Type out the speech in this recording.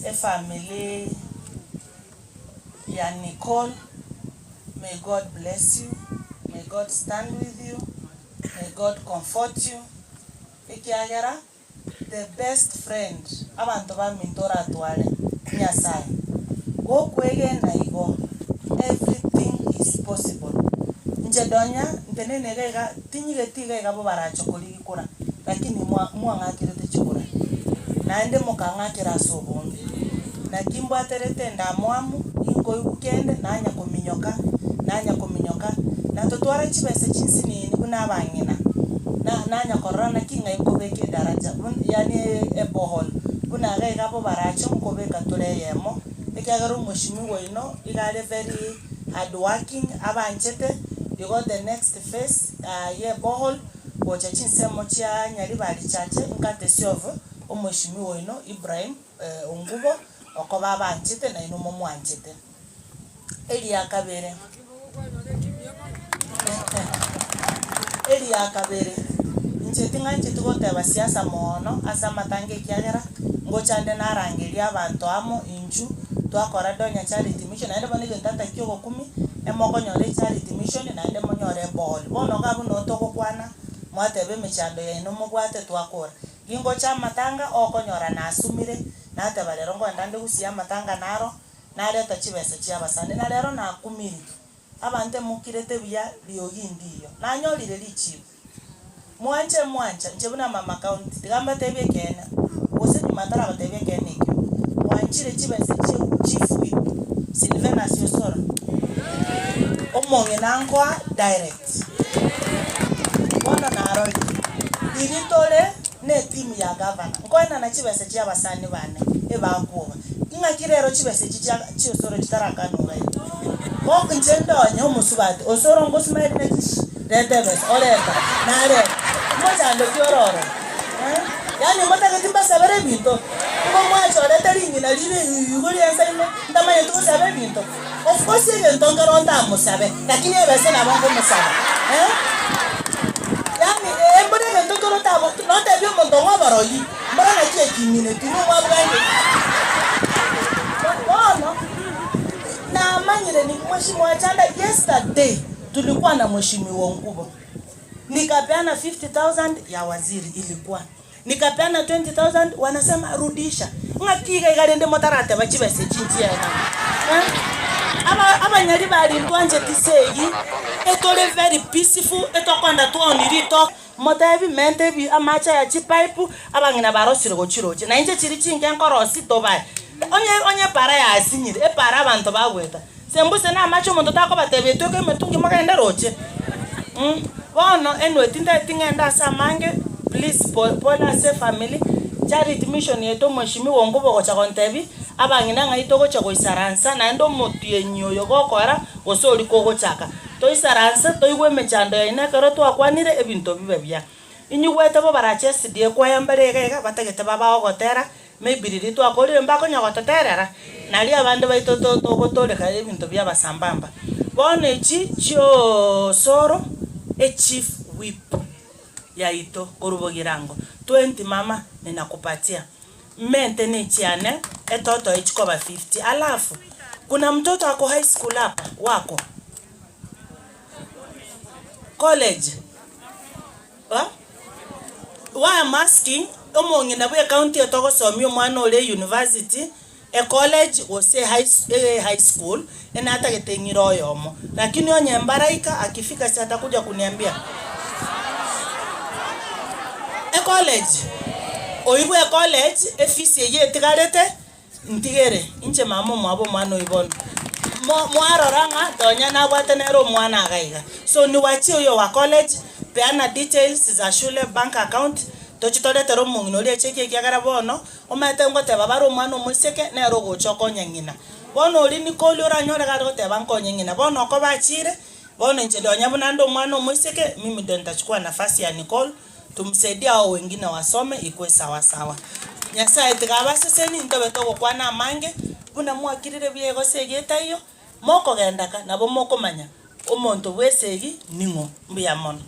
a family ya Nicole. May God bless you. May God stand with you. May God comfort you. Ikiagera the best friend abantu ba mintora atwale nyasai. Go kwege na igo. Everything is possible. Nje Donya ntenene gega tinyige tiga ga Bobaracho kulikura. Lakini mwangakire techukura. Naende mukangakira sobombi. Na kimbo aterete ndamwamu ingo yukende nanya kuminyoka na totwara chibese chinsini ni kuna bangina na nanya korona kinga ikobeke daraja yani ebohol kuna gega Bobaracho mukobeka tuleyemo ekagaro mushimi woino igale very hard working abanchete you got the next phase ye bohol bocha chinsemo cha nyali bali chache nkate siovo omushimi woino Ibrahim ongubo okoba abanchete na ino momwanchete eli akabere nchetinga nchitugote basiasa mono asa matange kiagera ngochande narangeria abantu amo inju twakora Donya charity mission naende bone gentata kyogo 10 emoko nyore charity mission naende monyore ball bono gabu no toko kwana mwatebe mechando ya ino mubwate twakora gingo cha matanga okonyora nasumire nate balero ngo ndande gusia matanga naro naleta chibese chia basande nalero na kumiri abante mukirete bya biogindiyo nanyorire lichi mwanje njebuna mama county tigamba tebye kena ose ni matara batebye kena ikyo mwanjire chibese chief whip Sylvanus Osoro omonge nangwa direct wana naroi diritole ne team ya governor ngoina na chibese chia basani bane ebakuba ingakirero chibese chi Osoro chitarakano gayo Mok njendo nyo musubati Osoro ngosima ene kish redebes oleta nare moja ndo kiororo yani mota ketimba sabere binto ngo mwacho leta lingi na libe yugoli ansaime ndamanye tu sabere binto of course ye ntongero nda musabe lakini ebese na bango musabe yani mbone ntongero tabo no te bio mondongo baroyi mbona na tie kimine tu no mwabange no na manyire ni mheshimiwa Wachanda yesterday tulikuwa na mheshimiwa Ongubo nikapeana 50,000 ya waziri ilikuwa nikapeana 20,000 wanasema rudisha ngakiga igalende motarate bachibese chinchi ya aba nyali bali twanje tisegi etole very peaceful etokonda tuonirito motabi mentebi amacha ya chipipe abangina barosire gochiroche na inje chiri chinge nkorosi tobai onye para ya asinyire para abantu bagweta sembuse na amacho muntu tako batebe toke metungi magaenda roche bono enwe tinga samange please pola se family charity mission yeto mweshimi wongubo gocha kontebi abangina ngaito gocha goisaransa na ndo motie nyoyo gokora osori kogochaka to isaransa to igwe mechando ya ina karo to akwanire ebinto bibebya inyugwete Bobaracho sidie kwa yamberega batagete baba ogotera maybe rito akore mbako nyagototerera nali abande baito to gotoleka ebinto bya basambamba bone chicho Osoro chief whip ya ito korubogirango 20 mama ninakupatia mente ni chiane etoto ichikoba 50 alafu kuna mtoto ako high school hapa wako college why I'm asking omongi na bwe county otoko somio mwana ole university a college was a high school na hata getengiro yomo lakini onye mbaraika akifika si atakuja kuniambia a college oibu a college efisi ye tigarete ntigere inche mamo mwabo mwana oibono mwaroranga Donya na bwatenero mwana agaiga so ni wachi uyo wa college peana details za shule bank account tochitoletero mungino le cheke kiagara bono omete ngote babaro mwana omuseke na rogo choko nyangina bono oli Nicole oranyore garo te banko nyangina bono ko bachire bono nje Donya bunando mwana omuseke mimi ndo nitachukua nafasi ya Nicole tumsaidia hao wengine wasome ikwe sawa sawa Nyasaye tigabase seni ndobe toko kwana mange buna mwakirire byego segeta iyo moko gendaka nabo moko manya omonto bwesegi ningo mbiya mono